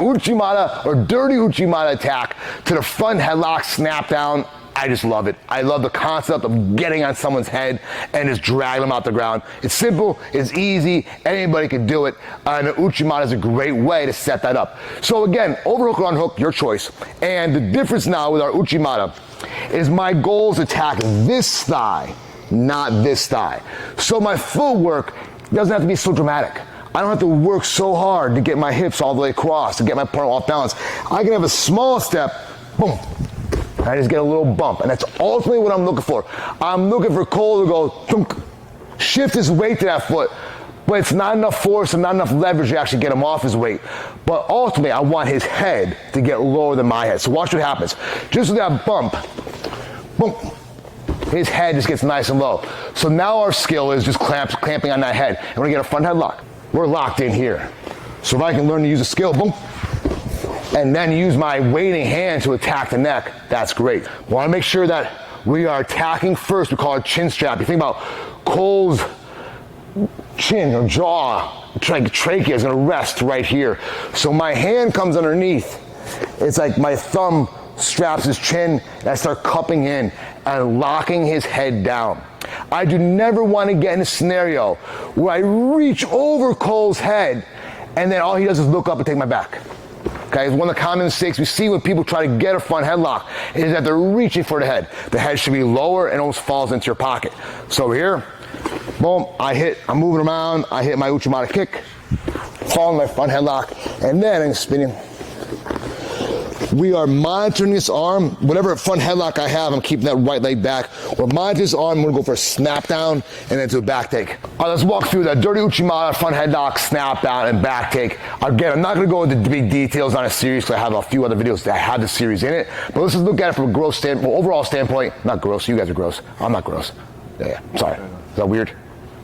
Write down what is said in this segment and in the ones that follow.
Uchi Mata or dirty Uchi Mata attack to the front headlock snap down. I just love it. I love the concept of getting on someone's head and just dragging them out the ground. It's simple, it's easy, anybody can do it, and the Uchi Mata is a great way to set that up. So again, overhook or unhook, your choice. And the difference now with our Uchi Mata is my goal is to attack this thigh, not this thigh. So my footwork doesn't have to be so dramatic. I don't have to work so hard to get my hips all the way across, to get my opponent off balance. I can have a small step, boom, I just get a little bump, and that's ultimately what I'm looking for. I'm looking for Cole to go, thunk, shift his weight to that foot, but it's not enough force and not enough leverage to actually get him off his weight. But ultimately, I want his head to get lower than my head. So watch what happens. Just with that bump, boom, his head just gets nice and low. So now our skill is just clamping on that head. And we're gonna get a front headlock. We're locked in here. So if I can learn to use a skill, boom, and then use my weighting hand to attack the neck, that's great. We wanna make sure that we are attacking first. We call it chin strap. You think about Cole's chin or jaw, trachea is gonna rest right here. So my hand comes underneath. It's like my thumb straps his chin, and I start cupping in and locking his head down. I do never want to get in a scenario where I reach over Cole's head and then all he does is look up and take my back. Okay, it's one of the common mistakes we see when people try to get a front headlock is that they're reaching for the head. The head should be lower and almost falls into your pocket. So over here, boom, I'm moving around, I hit my Uchi Mata kick, fall in my front headlock, and then I'm spinning. We are monitoring this arm. Whatever front headlock I have, I'm keeping that right leg back. We're monitoring this arm. We're gonna go for a snap down and then to a back take. All right, let's walk through that dirty Uchi Mata, front headlock, snap down, and back take. Again, I'm not gonna go into the big details on a series because I have a few other videos that have the series in it. But let's just look at it from a gross standpoint, overall standpoint. Not gross, you guys are gross. I'm not gross. Yeah, sorry. Is that weird?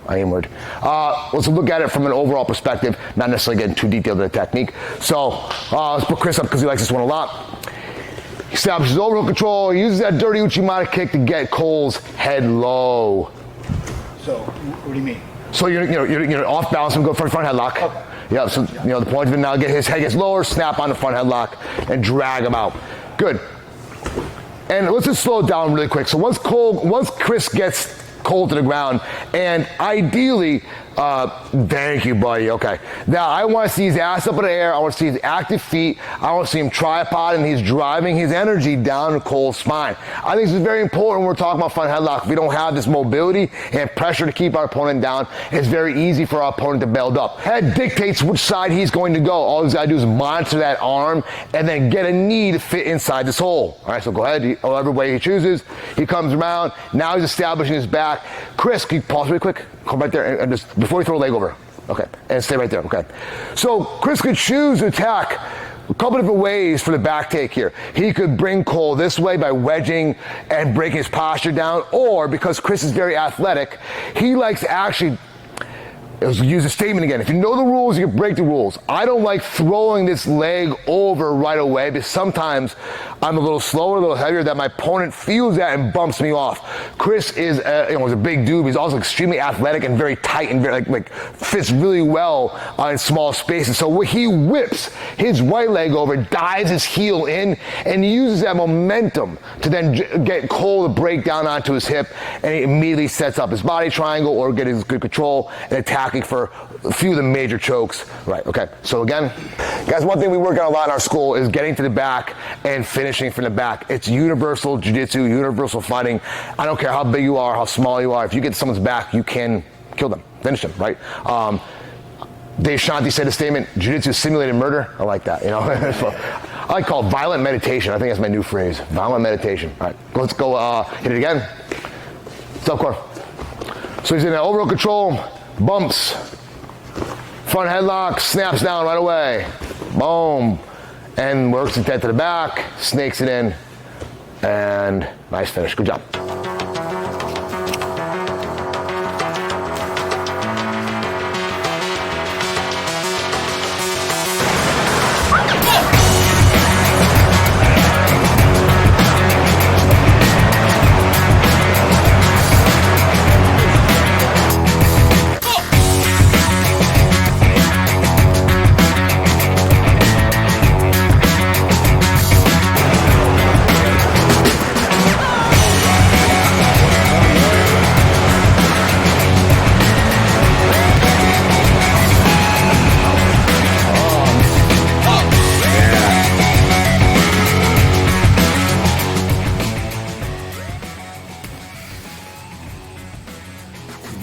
I am weird. Let's look at it from an overall perspective, not necessarily getting too detailed in the technique. So let's put Chris up because he likes this one a lot. He establishes overhook control. He uses that dirty Uchi Mata kick to get Cole's head low. So what do you mean? So you're off balance and go for a front headlock. Okay. Yeah. So the point of it now, get his head gets lower, snap on the front headlock, and drag him out. Good. And let's just slow it down really quick. So once Chris gets Cole to the ground, and ideally, thank you, buddy. Okay. Now I want to see his ass up in the air. I want to see his active feet. I want to see him tripod, and he's driving his energy down to Cole's spine. I think this is very important when we're talking about front headlock. If we don't have this mobility and pressure to keep our opponent down, it's very easy for our opponent to build up. Head dictates which side he's going to go. All he's got to do is monitor that arm and then get a knee to fit inside this hole. All right, so go ahead. Whatever way he chooses, he comes around. Now he's establishing his back. Chris, can you pause really quick? Come right there and just before you throw a leg over. Okay, and stay right there. Okay. So Chris could choose to attack a couple different ways for the back take here. He could bring Cole this way by wedging and breaking his posture down, or because Chris is very athletic, he likes to actually use a statement again. If you know the rules, you can break the rules. I don't like throwing this leg over right away because sometimes I'm a little slower, a little heavier, that my opponent feels that and bumps me off. Chris is a big dude. He's also extremely athletic and very tight and very like fits really well in small spaces. So he whips his right leg over, dives his heel in, and uses that momentum to then get Cole to break down onto his hip, and he immediately sets up his body triangle or get his good control and attacking for a few of the major chokes. Right, okay. So again, guys, one thing we work on a lot in our school is getting to the back and finishing from the back. It's universal jiu-jitsu, universal fighting. I don't care how big you are, how small you are. If you get to someone's back, you can kill them, finish them, right? Dave Shanti said a statement, jiu-jitsu simulated murder. I like that, I like to call it violent meditation. I think that's my new phrase, violent meditation. All right, let's go hit it again. Stop core. So he's in that overall control, bumps, front headlock, snaps down right away, boom, and works his head to the back, snakes it in, and nice finish, good job.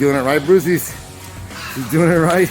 doing it right, Bruce? He's doing it right.